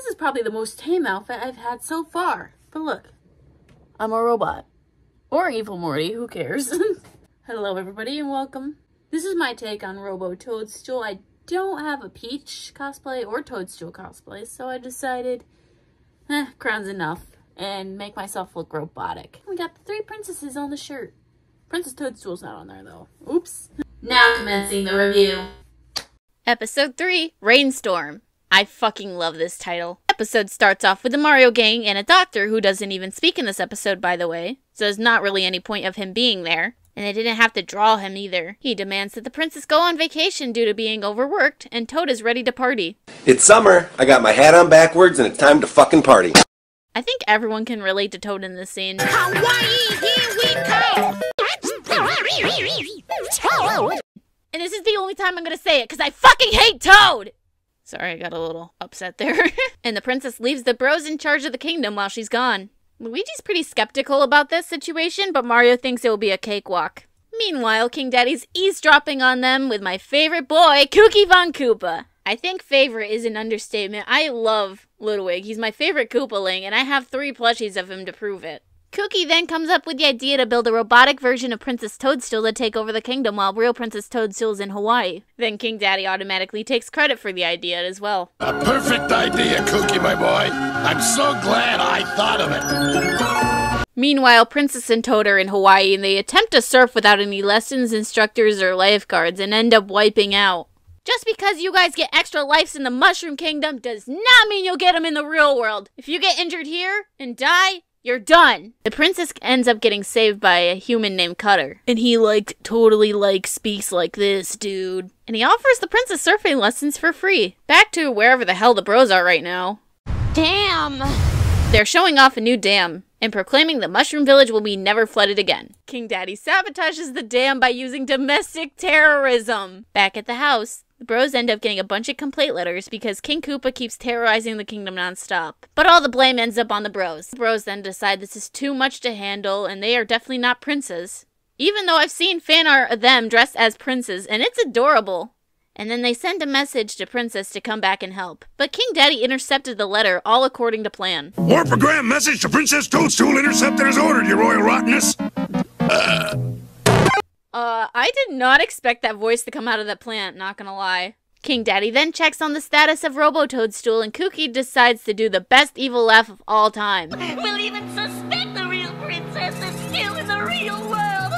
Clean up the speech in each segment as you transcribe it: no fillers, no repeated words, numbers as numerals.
is probably the most tame outfit I've had so far. But look, I'm a robot. Or Evil Morty, who cares? Hello everybody and welcome. This is my take on Robo Toadstool. I don't have a Peach cosplay or Toadstool cosplay, so I decided, crown's enough, and make myself look robotic. We got the 3 princesses on the shirt. Princess Toadstool's not on there though. Oops. Now commencing the review. Episode 3, Rainstorm. I fucking love this title. Episode starts off with the Mario gang and a doctor who doesn't even speak in this episode, by the way, so there's not really any point of him being there. And they didn't have to draw him either. He demands that the princess go on vacation due to being overworked, and Toad is ready to party. It's summer, I got my hat on backwards, and it's time to fucking party. I think everyone can relate to Toad in this scene. Hawaii, here we come! And this is the only time I'm gonna say it, because I fucking hate Toad! Sorry, I got a little upset there. And the princess leaves the bros in charge of the kingdom while she's gone. Luigi's pretty skeptical about this situation, but Mario thinks it will be a cakewalk. Meanwhile, King Daddy's eavesdropping on them with my favorite boy, Kooky Von Koopa. I think favorite is an understatement. I love Ludwig. He's my favorite Koopaling, and I have 3 plushies of him to prove it. Kooky then comes up with the idea to build a robotic version of Princess Toadstool to take over the kingdom while real Princess Toadstool's in Hawaii. Then King Daddy automatically takes credit for the idea as well. A perfect idea, Kooky, my boy. I'm so glad I thought of it. Meanwhile, Princess and Toad are in Hawaii and they attempt to surf without any lessons, instructors, or lifeguards and end up wiping out. Just because you guys get extra lives in the Mushroom Kingdom does not mean you'll get them in the real world. If you get injured here and die, you're done. The princess ends up getting saved by a human named Cutter. And he, totally, speaks like this, dude. And he offers the princess surfing lessons for free. Back to wherever the hell the bros are right now. Damn! They're showing off a new dam and proclaiming the Mushroom Village will be never flooded again. King Daddy sabotages the dam by using domestic terrorism. Back at the house, the bros end up getting a bunch of complaint letters because King Koopa keeps terrorizing the kingdom nonstop. But all the blame ends up on the bros. The bros then decide this is too much to handle and they are definitely not princes. Even though I've seen fan art of them dressed as princes and it's adorable. And then they send a message to Princess to come back and help. But King Daddy intercepted the letter, all according to plan. Warpogram message to Princess Toadstool intercepted as ordered, your royal rottenness. I did not expect that voice to come out of that plant, not gonna lie. King Daddy then checks on the status of Robo Toadstool and Kooky decides to do the best evil laugh of all time. We'll even suspect the real princess is still in the real world!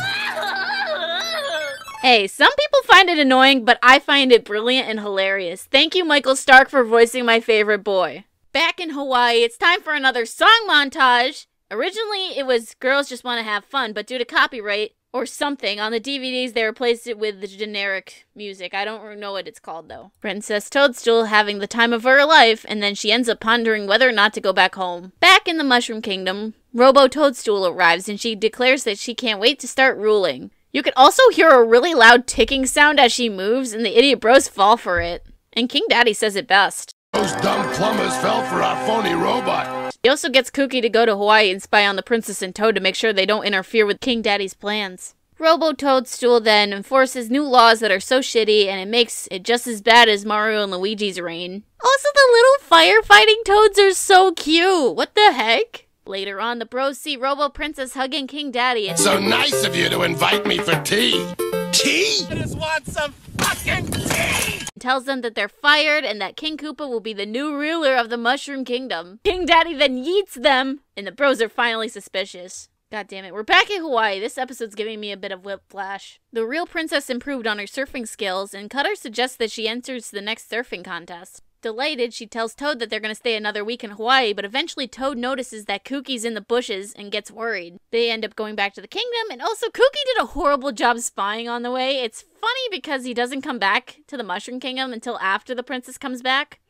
Hey, some people find it annoying, but I find it brilliant and hilarious. Thank you, Michael Stark, for voicing my favorite boy. Back in Hawaii, it's time for another song montage. Originally, it was Girls Just Want to Have Fun, but due to copyright, or something, on the DVDs they replaced it with the generic music. I don't know what it's called, though. Princess Toadstool having the time of her life, and then she ends up pondering whether or not to go back home. Back in the Mushroom Kingdom, Robo Toadstool arrives, and she declares that she can't wait to start ruling. You could also hear a really loud ticking sound as she moves, and the idiot bros fall for it. And King Daddy says it best. Those dumb plumbers fell for our phony robot. He also gets Kooky to go to Hawaii and spy on the princess and Toad to make sure they don't interfere with King Daddy's plans. Robo Toadstool then enforces new laws that are so shitty, and it makes it just as bad as Mario and Luigi's reign. Also, the little firefighting toads are so cute. What the heck? Later on, the bros see Robo Princess hugging King Daddy. And So nice of you to invite me for tea. Tea? I just want some fucking tea! tells them that they're fired and that King Koopa will be the new ruler of the Mushroom Kingdom. King Daddy then yeets them, and the bros are finally suspicious. God damn it, we're back in Hawaii. This episode's giving me a bit of whiplash. The real princess improved on her surfing skills, and Cutter suggests that she enters the next surfing contest. Delighted, she tells Toad that they're going to stay another week in Hawaii, but eventually Toad notices that Kooky's in the bushes and gets worried. They end up going back to the kingdom, and also Kooky did a horrible job spying on the way. It's funny because he doesn't come back to the Mushroom Kingdom until after the princess comes back.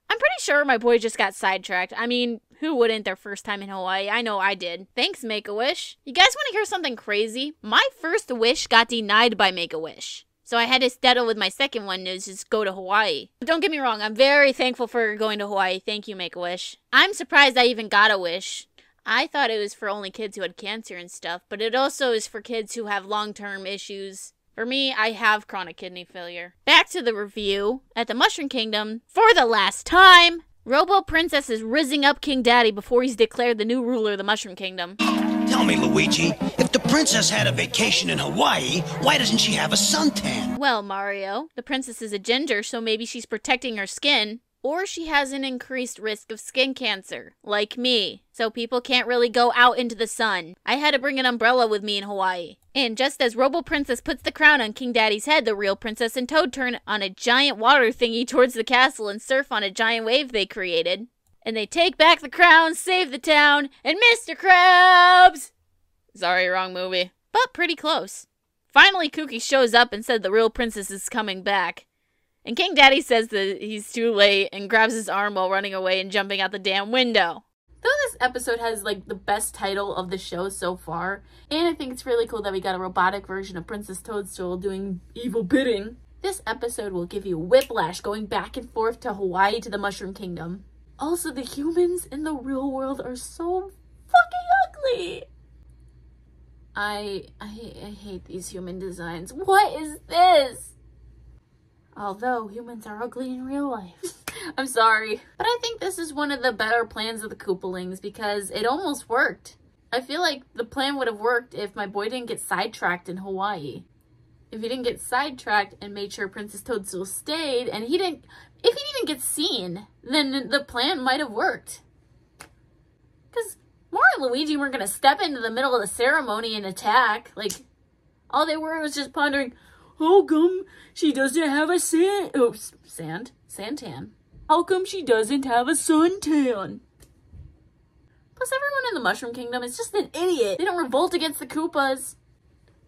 I'm pretty sure my boy just got sidetracked. I mean, who wouldn't their first time in Hawaii? I know I did. Thanks, Make-A-Wish. You guys want to hear something crazy? My first wish got denied by Make-A-Wish. So I had to settle with my second one, is just go to Hawaii. Don't get me wrong, I'm very thankful for going to Hawaii. Thank you, Make-A-Wish. I'm surprised I even got a wish. I thought it was for only kids who had cancer and stuff, but it also is for kids who have long-term issues. For me, I have chronic kidney failure. Back to the review. At the Mushroom Kingdom, for the last time, Robo Princess is rizzing up King Daddy before he's declared the new ruler of the Mushroom Kingdom. Tell me, Luigi, if the princess had a vacation in Hawaii, why doesn't she have a suntan? Well, Mario, the princess is a ginger, so maybe she's protecting her skin. Or she has an increased risk of skin cancer, like me. So people can't really go out into the sun. I had to bring an umbrella with me in Hawaii. And just as Robo Princess puts the crown on King Daddy's head, the real princess and Toad turn on a giant water thingy towards the castle and surf on a giant wave they created. And they take back the crown, save the town, and Mr. Krabs! Sorry, wrong movie. But pretty close. Finally, Kooky shows up and said the real princess is coming back. And King Daddy says that he's too late and grabs his arm while running away and jumping out the damn window. Though this episode has like the best title of the show so far, and I think it's really cool that we got a robotic version of Princess Toadstool doing evil bidding, this episode will give you whiplash going back and forth to Hawaii to the Mushroom Kingdom. Also, the humans in the real world are so fucking ugly. I hate these human designs. What is this? Although humans are ugly in real life. I'm sorry. But I think this is one of the better plans of the Koopalings because it almost worked. I feel like the plan would have worked if my boy didn't get sidetracked in Hawaii. If he didn't get sidetracked and made sure Princess Toadstool stayed and if he didn't even get seen, then the plan might have worked. Because Mario and Luigi weren't going to step into the middle of the ceremony and attack. Like, all they were was just pondering, how come she doesn't have a santan? How come she doesn't have a suntan? Plus, everyone in the Mushroom Kingdom is just an idiot. They don't revolt against the Koopas.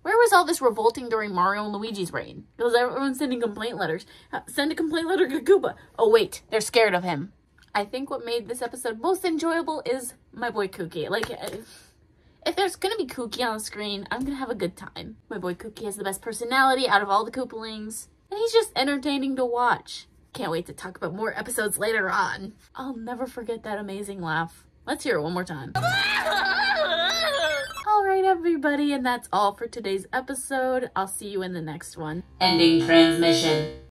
Where was all this revolting during Mario and Luigi's reign? Because everyone's sending complaint letters. Send a complaint letter to Koopa. Oh wait, they're scared of him. I think what made this episode most enjoyable is my boy Kooky. Like, if there's gonna be Kooky on the screen, I'm gonna have a good time. My boy Kooky has the best personality out of all the Koopalings, and he's just entertaining to watch. Can't wait to talk about more episodes later on. I'll never forget that amazing laugh. Let's hear it one more time. Alright everybody, and that's all for today's episode. I'll see you in the next one. Ending transmission.